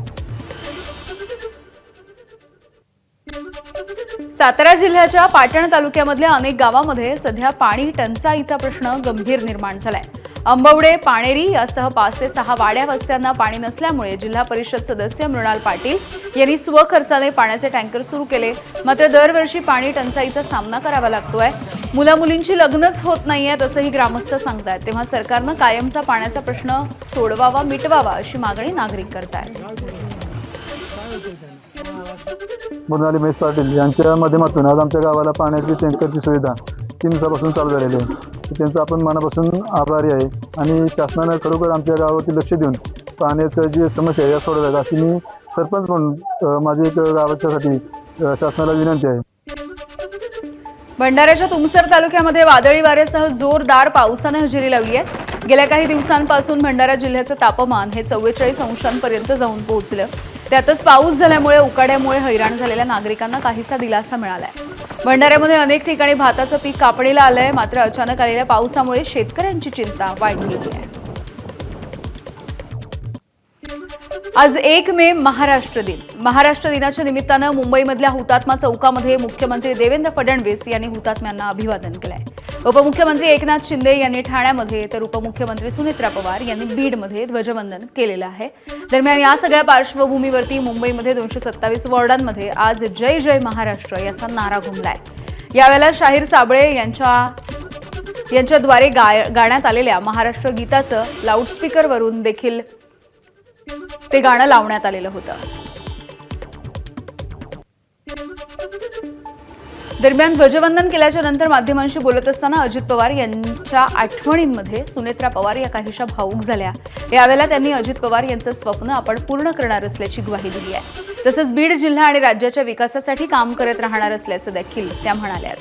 सातारा जिल्ह्याच्या पाटण तालुक्यामधल्या अनेक गावांमध्ये सध्या पाणी टंचाईचा प्रश्न गंभीर निर्माण झालाय. अंबवडे, पाणेरी यासह 5 ते 6 वाड्या वस्त्यांना पाणी नसल्यामुळे जिल्हा परिषद सदस्य मृणाल पाटील यांनी स्वखर्चाने पाण्याचे टँकर सुरू केले. मात्र दरवर्षी पाणी टंचाईचा सामना करावा लागतोय. मुलामुलींची लग्नच होत नाहीयेत असंही ग्रामस्थ सांगतायत. तेव्हा सरकारनं कायमचा पाण्याचा प्रश्न सोडवावा, मिटवावा अशी मागणी नागरिक करतायत. मृणाली महेश पाटील यांच्या माध्यमातून आज आमच्या गावाला पाण्याची टँकरची सुविधा 3 दिवसापासून चालू झालेली आहे. त्यांचा आपण मनापासून आभारी आहे आणि शासनानं खरोखर आमच्या गावावरती लक्ष देऊन पाण्याचं जी समस्या आहे या सोडवाव्यात अशी मी सरपंच म्हणून माझी एक गावाच्यासाठी शासनाला विनंती आहे. भंडाऱ्याच्या तुमसर तालुक्यामध्ये वादळी वाऱ्यासह जोरदार पावसानं हजेरी लावली आहे. गेल्या काही दिवसांपासून भंडारा जिल्ह्याचं तापमान हे 44 अंशांपर्यंत जाऊन पोहोचलं. त्यातच पाऊस झाल्यामुळे उकाड्यामुळे हैराण झालेल्या नागरिकांना काहीसा दिलासा मिळालाय. भंडाऱ्यामध्ये अनेक ठिकाणी भाताचं पीक कापणीला आलंय. मात्र अचानक आलेल्या पावसामुळे शेतकऱ्यांची चिंता वाढलेली आहे. आज 1 मे महाराष्ट्र दिन. महाराष्ट्र दिनाच्या निमित्तानं मुंबईमधल्या हुतात्मा चौकामध्ये मुख्यमंत्री देवेंद्र फडणवीस यांनी हुतात्म्यांना अभिवादन केलंय. उपमुख्यमंत्री एकनाथ शिंदे यांनी ठाण्यामध्ये तर उपमुख्यमंत्री सुनेत्रा पवार यांनी बीडमध्ये ध्वजवंदन केलेलं आहे. दरम्यान या सगळ्या पार्श्वभूमीवरती मुंबईमध्ये 227 वॉर्डांमध्ये आज जय जय महाराष्ट्र याचा नारा घुमलाय. यावेळेला शाहीर साबळे यांच्याद्वारे गाण्यात आलेल्या महाराष्ट्र गीताचं लाऊडस्पीकरवरून देखील ते गाणं लावण्यात आलेलं होतं. दरम्यान ध्वजवंदन केल्याच्या नंतर माध्यमांशी बोलत असताना अजित पवार यांच्या आठवणींमध्ये सुनेत्रा पवार या काहीशा भावूक झाल्या. यावेळेला त्यांनी अजित पवार यांचं स्वप्न आपण पूर्ण करणार असल्याची ग्वाही दिली आहे. तसंच बीड जिल्हा आणि राज्याच्या विकासासाठी काम करत राहणार असल्याचं देखील त्या म्हणाल्या.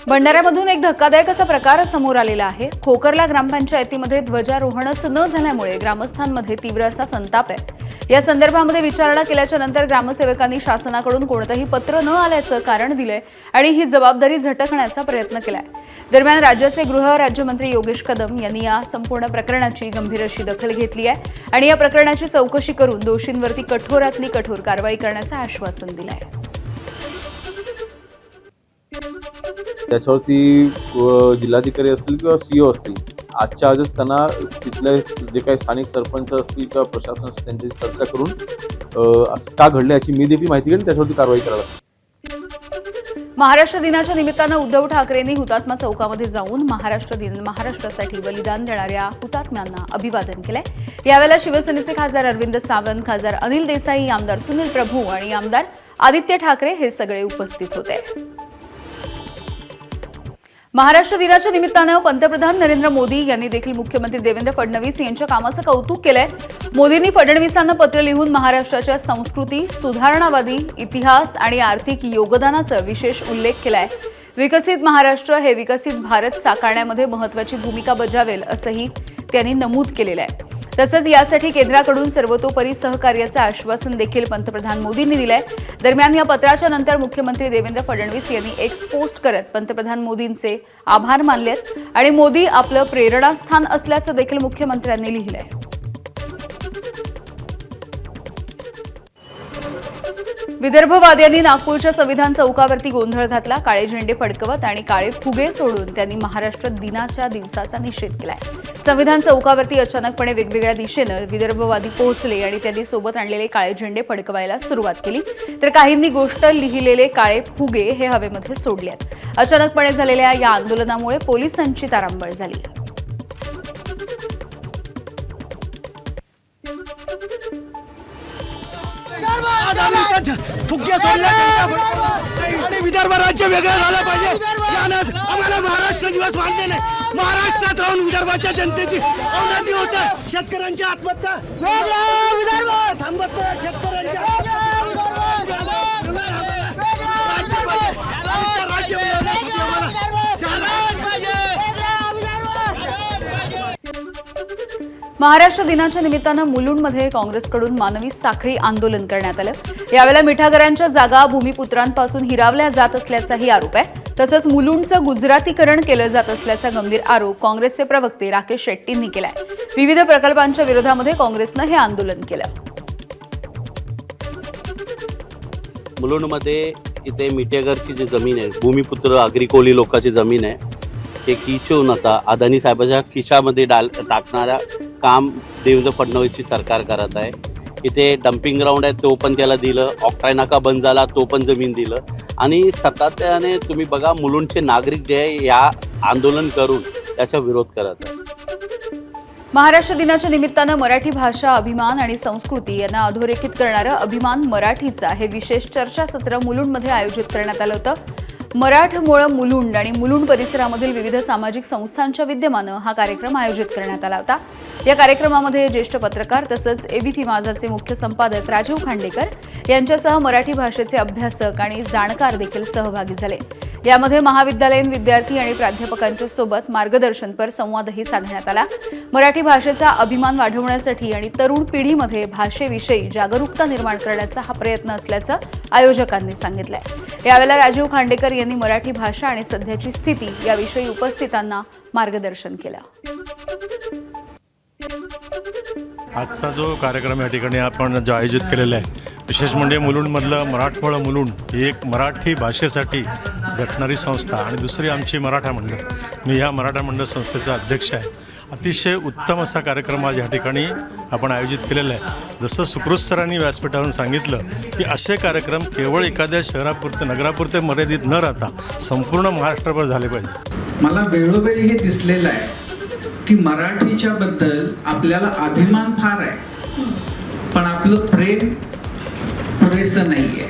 भंडाऱ्यामधून एक धक्कादायक असा प्रकार समोर आलेला आहे. खोकरला ग्रामपंचायतीमध्ये ध्वजारोहणच न झाल्यामुळे ग्रामस्थांमध्ये तीव्र असा संताप आहे. या संदर्भामध्ये विचारणा केल्याच्या नंतर ग्रामसेवकांनी शासनाकडून कोणतंही पत्र न आल्याचं कारण दिलंय आणि ही जबाबदारी झटकण्याचा प्रयत्न केलाय. दरम्यान राज्याचे गृह राज्यमंत्री योगेश कदम यांनी या संपूर्ण प्रकरणाची गंभीर अशी दखल घेतली आहे आणि या प्रकरणाची चौकशी करून दोषींवरती कठोरातली कठोर कारवाई करण्याचं आश्वासन दिलं आहे. त्याच्यावरती जिल्हाधिकारी असतील किंवा सीओ असतील, आजच्या आजच त्यांना तिथले जे काही स्थानिक सरपंच असतील किंवा प्रशासन असतील त्यांच्याशी चर्चा करून असं का घडलं याची मी देखील माहिती घेऊन त्याच्यावरती कारवाई करायला. महाराष्ट्र दिनाच्या निमित्तानं उद्धव ठाकरेंनी हुतात्मा चौकामध्ये जाऊन महाराष्ट्रासाठी बलिदान देणाऱ्या हुतात्म्यांना अभिवादन केलंय. यावेळेला शिवसेनेचे खासदार अरविंद सावंत, खासदार अनिल देसाई, आमदार सुनील प्रभू आणि आमदार आदित्य ठाकरे हे सगळे उपस्थित होते. महाराष्ट्र दिनाच्या निमित्तानं पंतप्रधान नरेंद्र मोदी यांनी देखील मुख्यमंत्री देवेंद्र फडणवीस यांच्या कामाचं कौतुक केलंय. मोदींनी फडणवीसांना पत्र लिहून महाराष्ट्राच्या संस्कृती, सुधारणावादी इतिहास आणि आर्थिक योगदानाचा विशेष उल्लेख केलाय. विकसित महाराष्ट्र हे विकसित भारत साकारण्यामध्ये महत्त्वाची भूमिका बजावेल असंही त्यांनी नमूद केलेलं आहे. तसंच यासाठी केंद्राकडून सर्वतोपरी सहकार्याचं आश्वासन देखील पंतप्रधान मोदींनी दिलंय. दरम्यान या पत्राच्या नंतर मुख्यमंत्री देवेंद्र फडणवीस यांनी एक्स पोस्ट करत पंतप्रधान मोदींचे आभार मानलेत आणि मोदी आपलं प्रेरणास्थान असल्याचं देखील मुख्यमंत्र्यांनी लिहिलंय. विदर्भवाद्यांनी नागपूरच्या संविधान चौकावरती गोंधळ घातला. काळे झेंडे फडकवत आणि काळे फुगे सोडून त्यांनी महाराष्ट्र दिनाच्या दिवसाचा निषेध केलाय. संविधान चौकावरती अचानकपणे वेगवेगळ्या दिशेनं विदर्भवादी पोहोचले आणि त्यांनी सोबत आणलेले काळे झेंडे फडकवायला सुरुवात केली. तर काहींनी गोष्ट लिहिलेले काळे फुगे हे हवेमध्ये सोडले. अचानकपणे झालेल्या या आंदोलनामुळे पोलिसांची तारांबळ झाली. फुगे सोडले आणि विदर्भ राज्य वेगळं झालं पाहिजे. आम्हाला महाराष्ट्र दिवस मान्य नाही. महाराष्ट्रात राहून विदर्भाच्या जनतेची अवनती होत आहे. शेतकऱ्यांच्या आत्महत्या विदर्भ थांबत नाही. शेतकऱ्यांच्या महाराष्ट्र दिनाच्या निमित्तानं मुलुंडमध्ये काँग्रेसकडून मानवी साखळी आंदोलन करण्यात आलं. यावेळेला मिठागरांच्या जागा भूमिपुत्रांपासून हिरावल्या जात असल्याचाही आरोप आहे. तसंच मुलुंडचं गुजरातीकरण केलं जात असल्याचा गंभीर आरोप काँग्रेसचे प्रवक्ते राकेश शेट्टींनी केलाय. विविध प्रकल्पांच्या विरोधामध्ये काँग्रेसनं हे आंदोलन केलं. मुलुंडमध्ये इथे मिठेगरची जी जमीन आहे, भूमिपुत्र अग्रिकोली लोकांची जमीन आहे, ते किचून आता अदानी साहेबाच्या खिशामध्ये टाकणारा काम देवेंद्र फडणवीसची सरकार करत आहे. इथे डम्पिंग ग्राउंड आहे, तो पण त्याला दिलं. ऑक्टाय नाका बंद झाला, तो पण जमीन दिलं. आणि सातत्याने तुम्ही बघा, मुलुंडचे नागरिक जे आहे या आंदोलन करून त्याचा विरोध करत आहे. महाराष्ट्र दिनाच्या निमित्तानं मराठी भाषा, अभिमान आणि संस्कृती यांना अधोरेखित करणारं अभिमान मराठीचा हे विशेष चर्चासत्र मुलुंडमध्ये आयोजित करण्यात आलं होतं. मराठमोळं मुलुंड आणि मुलुंड परिसरामधील विविध सामाजिक संस्थांच्या विद्यमानं हा कार्यक्रम आयोजित करण्यात आला होता. या कार्यक्रमामध्ये ज्येष्ठ पत्रकार तसंच एबीपी माझाचे मुख्य संपादक राजीव खांडेकर यांच्यासह मराठी भाषेचे अभ्यासक आणि जाणकार देखील सहभागी झाले. यामध्ये महाविद्यालयीन विद्यार्थी आणि प्राध्यापकांच्या सोबत मार्गदर्शनपर संवादही साधण्यात आला. मराठी भाषेचा अभिमान वाढवण्यासाठी आणि तरुण पिढीमध्ये भाषेविषयी जागरूकता निर्माण करण्याचा हा प्रयत्न असल्याचं आयोजकांनी सांगितलंय. यावेळेला राजीव खांडेकर यांनी मराठी भाषा आणि सध्याची स्थिती याविषयी उपस्थितांना मार्गदर्शन केलं. आजचा जो कार्यक्रम या ठिकाणी आपण जो आयोजित केलेला आहे, विशेष म्हणजे मुलुंडमधलं मराठमोळं मुलुंड ही एक मराठी भाषेसाठी झटणारी संस्था आणि दुसरी आमची मराठा मंडळ. मी या मराठा मंडळ संस्थेचा अध्यक्ष आहे. अतिशय उत्तम असा कार्यक्रम आज या ठिकाणी आपण आयोजित केलेला आहे. जसं सुकृत सरांनी व्यासपीठावरून सांगितलं की असे कार्यक्रम केवळ एखाद्या शहरापुरते नगरापुरते मर्यादित न राहता संपूर्ण महाराष्ट्रभर झाले पाहिजे. मला वेळोवेळी हे दिसलेलं आहे की मराठीच्या बद्दल आपल्याला अभिमान फार आहे, पण आपलं प्रेम पुरेसं नाहीये.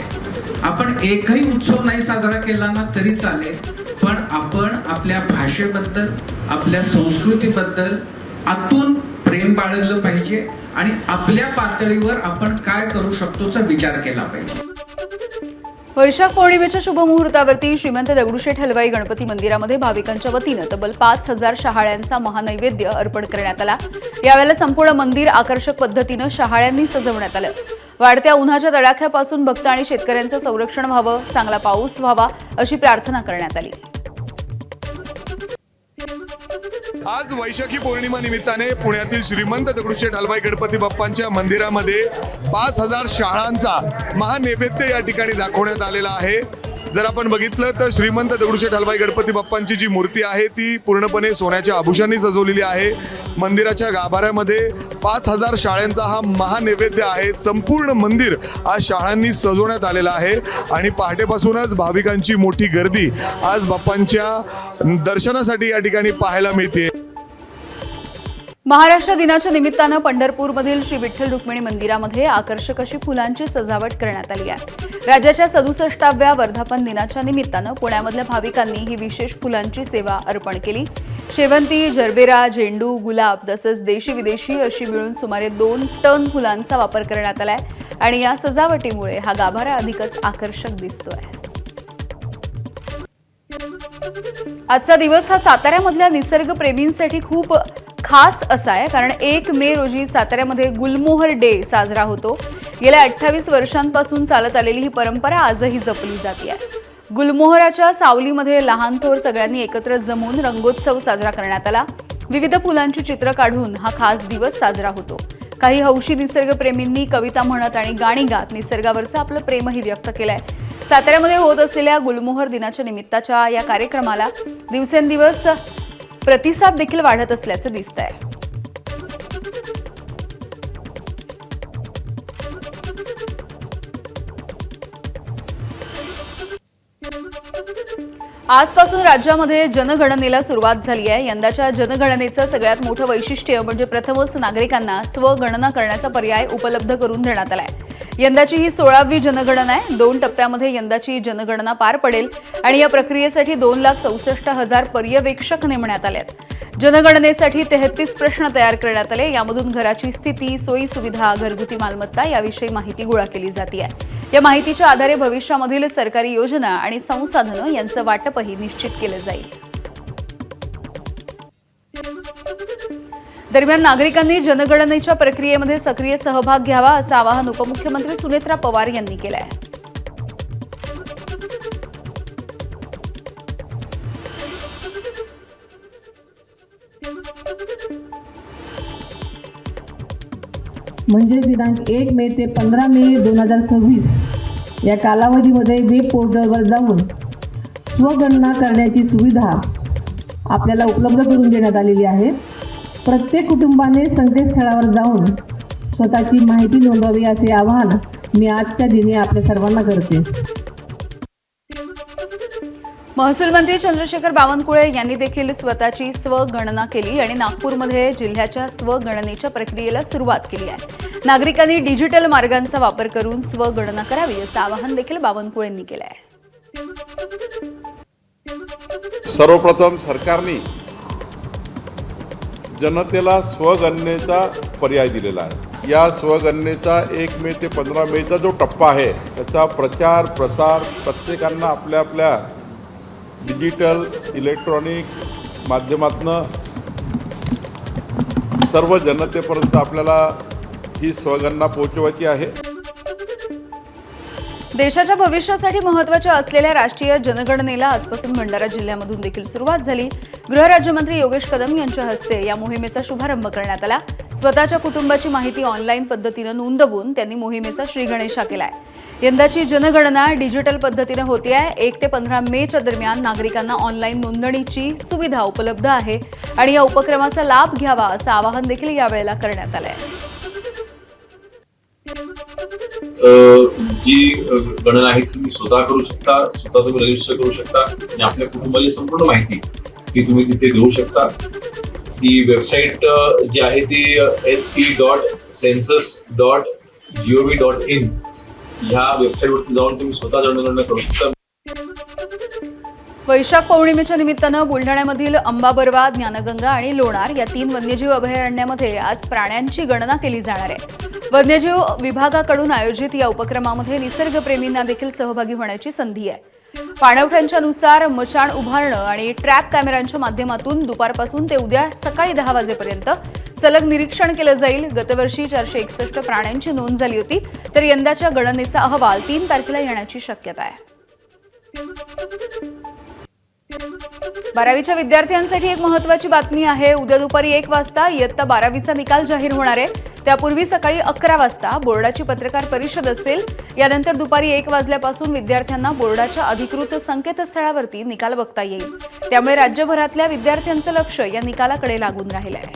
आपण एकही उत्सव नाही साजरा केला ना तरी चालेल, पण आपण आपल्या भाषेबद्दल, आपल्या संस्कृतीबद्दल आतून प्रेम बाळगलं पाहिजे आणि आपल्या पातळीवर आपण काय करू शकतोचा विचार केला पाहिजे. वैशाख पौर्णिमेच्या शुभमुहूर्तावरती श्रीमंत दगडूशेठ हलवाई गणपती मंदिरामध्ये भाविकांच्या वतीनं तब्बल 5,000 शहाळ्यांचा महानैवेद्य अर्पण करण्यात आला। यावेळेला संपूर्ण मंदिर आकर्षक पद्धतीनं शहाळ्यांनी सजवण्यात आलं। वाढत्या उन्हाच्या तडाख्यापासून भक्त आणि शेतकऱ्यांचं संरक्षण व्हावं, चांगला पाऊस व्हावा अशी प्रार्थना करण्यात आली। आज वैशाखी पौर्णिमा निमित्ताने पुण्यातील श्रीमंत दगडूशेठ हलवाई गणपती बाप्पांच्या मंदिरामध्ये 5,000 शहाळांचा महानैवेद्य या ठिकाणी दाखवण्यात आलेला आहे। जर आपण बघितलं तर श्रीमंत दगडूशेठ हलवाई गणपती बाप्पांची जी मूर्ती आहे ती पूर्णपणे सोन्याच्या आभूषणांनी सजवलेली आहे। मंदिराच्या गाभाऱ्यामध्ये 5,000 शाळांचा हा महानैवेद्य आहे। संपूर्ण मंदिर आज शाळांनी सजवण्यात आलेलं आहे आणि पहाटेपासूनच भाविकांची मोठी गर्दी आज बाप्पांच्या दर्शनासाठी या ठिकाणी पाहायला मिळते। महाराष्ट्र दिनाच्या निमित्तानं पंढरपूरमधील श्री विठ्ठल रुक्मिणी मंदिरामध्ये आकर्षक अशी फुलांची सजावट करण्यात आली आहे। राज्याच्या 67व्या वर्धापन दिनाच्या निमित्तानं पुण्यामधल्या भाविकांनी ही विशेष फुलांची सेवा अर्पण केली। शेवंती, जरबेरा, झेंडू, गुलाब तसंच देशी विदेशी अशी मिळून सुमारे 2 टन फुलांचा वापर करण्यात आलाय आणि या सजावटीमुळे हा गाभारा अधिकच आकर्षक दिसतोय। आजचा दिवस हा साताऱ्यामधल्या निसर्गप्रेमींसाठी खूप खास असा आहे, कारण 1 मे रोजी साताऱ्यामध्ये गुलमोहर डे साजरा होतो। गेल्या 28 वर्षांपासून चालत आलेली ही परंपरा आजही जपली जाते आहे। गुलमोहराच्या सावलीमध्ये लहान थोर सगळ्यांनी एकत्र जमून रंगोत्सव साजरा करण्यात आला। विविध फुलांची चित्र काढून हा खास दिवस साजरा होतो। काही हौशी निसर्गप्रेमींनी कविता म्हणत आणि गाणी गात निसर्गावरचं आपलं प्रेमही व्यक्त केलंय। साताऱ्यामध्ये होत असलेल्या गुलमोहर दिनाच्या निमित्ताच्या या कार्यक्रमाला दिवसेंदिवस प्रतिसाद देखील वाढत असल्याचं दिसतंय। आजपासून राज्यामध्ये जनगणनेला सुरुवात झाली आहे। यंदाच्या जनगणनेचं सगळ्यात मोठं वैशिष्ट्य म्हणजे प्रथमच नागरिकांना स्वगणना करण्याचा पर्याय उपलब्ध करून देण्यात आलाय। यंदाची ही 16वी जनगणना आहे। 2 टप्प्यामध्ये यंदाची जनगणना पार पडेल आणि या प्रक्रियेसाठी 2,64,000 पर्यवेक्षक नेमण्यात आलेत। जनगणनेसाठी 33 प्रश्न तयार करण्यात आले। यामधून घराची स्थिती, सोयी सुविधा, घरगुती मालमत्ता याविषयी माहिती गोळा केली जाते आहे। या माहितीच्या आधारे भविष्यामधील सरकारी योजना आणि संसाधनं यांचं वाटपही निश्चित केलं जाईल। दरम्यान नागरिकांनी जनगणनेच्या प्रक्रियेमध्ये सक्रिय सहभाग घ्यावा असं आवाहन उपमुख्यमंत्री सुनेत्रा पवार यांनी केलं आहे। म्हणजे दिनांक 1 मे ते 15 मे 2026 या कालावधीमध्ये वेब पोर्टलवर जाऊन स्वगणना करण्याची सुविधा आपल्याला उपलब्ध करून देण्यात आलेली आहे। प्रत्येक कुटुंबाने संकेतस्थळावर जाऊन स्वतःची माहिती नोंदवावी असे आवाहन मी आजच्या दिनी आपल्या सर्वांना करते। महसूल मंत्री चंद्रशेखर बावनकुळे यांनी देखील स्वतःची स्वगणना केली आणि नागपूरमध्ये जिल्ह्याच्या स्वगणनेच्या प्रक्रियेला सुरुवात केली आहे। नागरिकांनी डिजिटल मार्गांचा वापर करून स्वगणना करावी असं आवाहन देखील बावनकुळेंनी केलं आहे। सर्वप्रथम सरकारने जनतेला स्वगणनेचा पर्याय दिलेला आहे। या स्वगणनेचा 1 मे ते 15 मेचा जो टप्पा आहे त्याचा प्रचार प्रसार प्रत्येकांना आपल्या आपल्या डिजिटल इलेक्ट्रॉनिक माध्यमातून सर्व जनतेपर्यंत आपल्याला ही स्वगणना पोहोचवायची आहे। देशाच्या भविष्यासाठी महत्त्वाच्या असलेल्या राष्ट्रीय जनगणनेला आजपासून भंडारा जिल्ह्यामधून देखील सुरुवात झाली। गृहराज्यमंत्री योगेश कदम यांच्या हस्ते या मोहिमेचा शुभारंभ करण्यात आला। स्वतःच्या कुटुंबाची माहिती ऑनलाईन पद्धतीनं नोंदवून त्यांनी मोहिमेचा श्रीगणेशा केलाय। यंदाची जनगणना डिजिटल पद्धतीने होते आहे। 1 ते 15 मेच्या दरम्यान नागरिकांना ऑनलाईन नोंदणीची सुविधा उपलब्ध आहे आणि या उपक्रमाचा लाभ घ्यावा असं आवाहन देखील यावेळेला करण्यात आलंय। जी गणना आहे तुम्ही स्वतः करू शकता, स्वतः तुम्ही रजिस्टर करू शकता आणि आपल्या कुटुंबाची संपूर्ण माहिती ती तुम्ही तिथे देऊ शकता। ही वेबसाईट जी आहे ती sp.census.gov.in ह्या वेबसाईटवरती जाऊन तुम्ही स्वतः जनगणना करू शकता। वैशाख पौर्णिमेच्या निमित्तानं बुलढाण्यामधील अंबाबरवा, ज्ञानगंगा आणि लोणार या 3 वन्यजीव अभयारण्यामध्ये आज प्राण्यांची गणना केली जाणार आहे। वन्यजीव विभागाकडून आयोजित या उपक्रमामध्ये निसर्गप्रेमींना देखील सहभागी होण्याची संधी आहे. पाणवठ्यांच्या नुसार मचाण उभारणं आणि ट्रॅप कॅमेऱ्यांच्या माध्यमातून दुपारपासून ते उद्या सकाळी 10 वाजेपर्यंत सलग निरीक्षण केलं जाईल. गतवर्षी 461 प्राण्यांची नोंद झाली होती, तर यंदाच्या गणनेचा अहवाल 3 तारखेला येण्याची शक्यता आहे. 12वीच्या विद्यार्थ्यांसाठी एक महत्त्वाची बातमी आहे. उद्या दुपारी 1 वाजता इयत्ता 12वीचा निकाल जाहीर होणार आहे. त्यापूर्वी सकाळी 11 वाजता बोर्डाची पत्रकार परिषद असेल. यानंतर दुपारी 1 वाजल्यापासून विद्यार्थ्यांना बोर्डाच्या अधिकृत संकेतस्थळावरती निकाल बघता येईल. त्यामुळे राज्यभरातल्या विद्यार्थ्यांचं लक्ष या निकालाकडे लागून राहिलं आहे.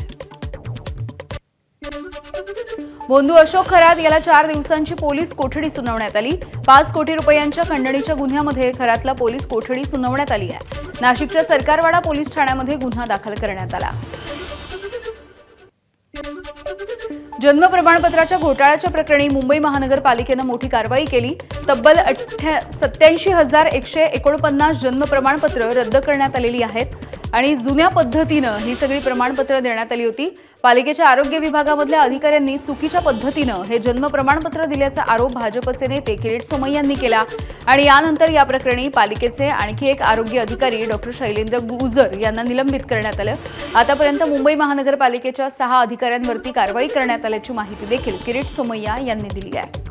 बोंधू अशोक खरात याला 4 दिवसांची पोलीस कोठडी सुनावण्यात आली. 5 कोटी रुपयांच्या खंडणीच्या गुन्ह्यामध्ये खरातला पोलीस कोठडी सुनावण्यात आली आहे. नाशिकच्या सरकारवाडा पोलीस ठाण्यामध्ये गुन्हा दाखल करण्यात आला. जन्म प्रमाणपत्राच्या घोटाळ्याच्या प्रकरणी मुंबई महानगरपालिकेनं मोठी कारवाई केली. तब्बल 87,149 जन्म प्रमाणपत्र रद्द करण्यात आलेली आहेत आणि जुन्या पद्धतीनं ही सगळी प्रमाणपत्र देण्यात आली होती. पालिकेच्या आरोग्य विभागामधल्या अधिकाऱ्यांनी चुकीच्या पद्धतीनं हे जन्म प्रमाणपत्र दिल्याचा आरोप भाजपचे नेते किरीट सोमय्या यांनी केला आणि यानंतर या प्रकरणी पालिकेचे आणखी एक आरोग्य अधिकारी डॉक्टर शैलेंद्र गुजर यांना निलंबित करण्यात आलं. आतापर्यंत मुंबई महानगरपालिकेच्या 6 अधिकाऱ्यांवरती कारवाई करण्यात आल्याची माहिती देखील किरीट सोमय्या यांनी दिली आहे.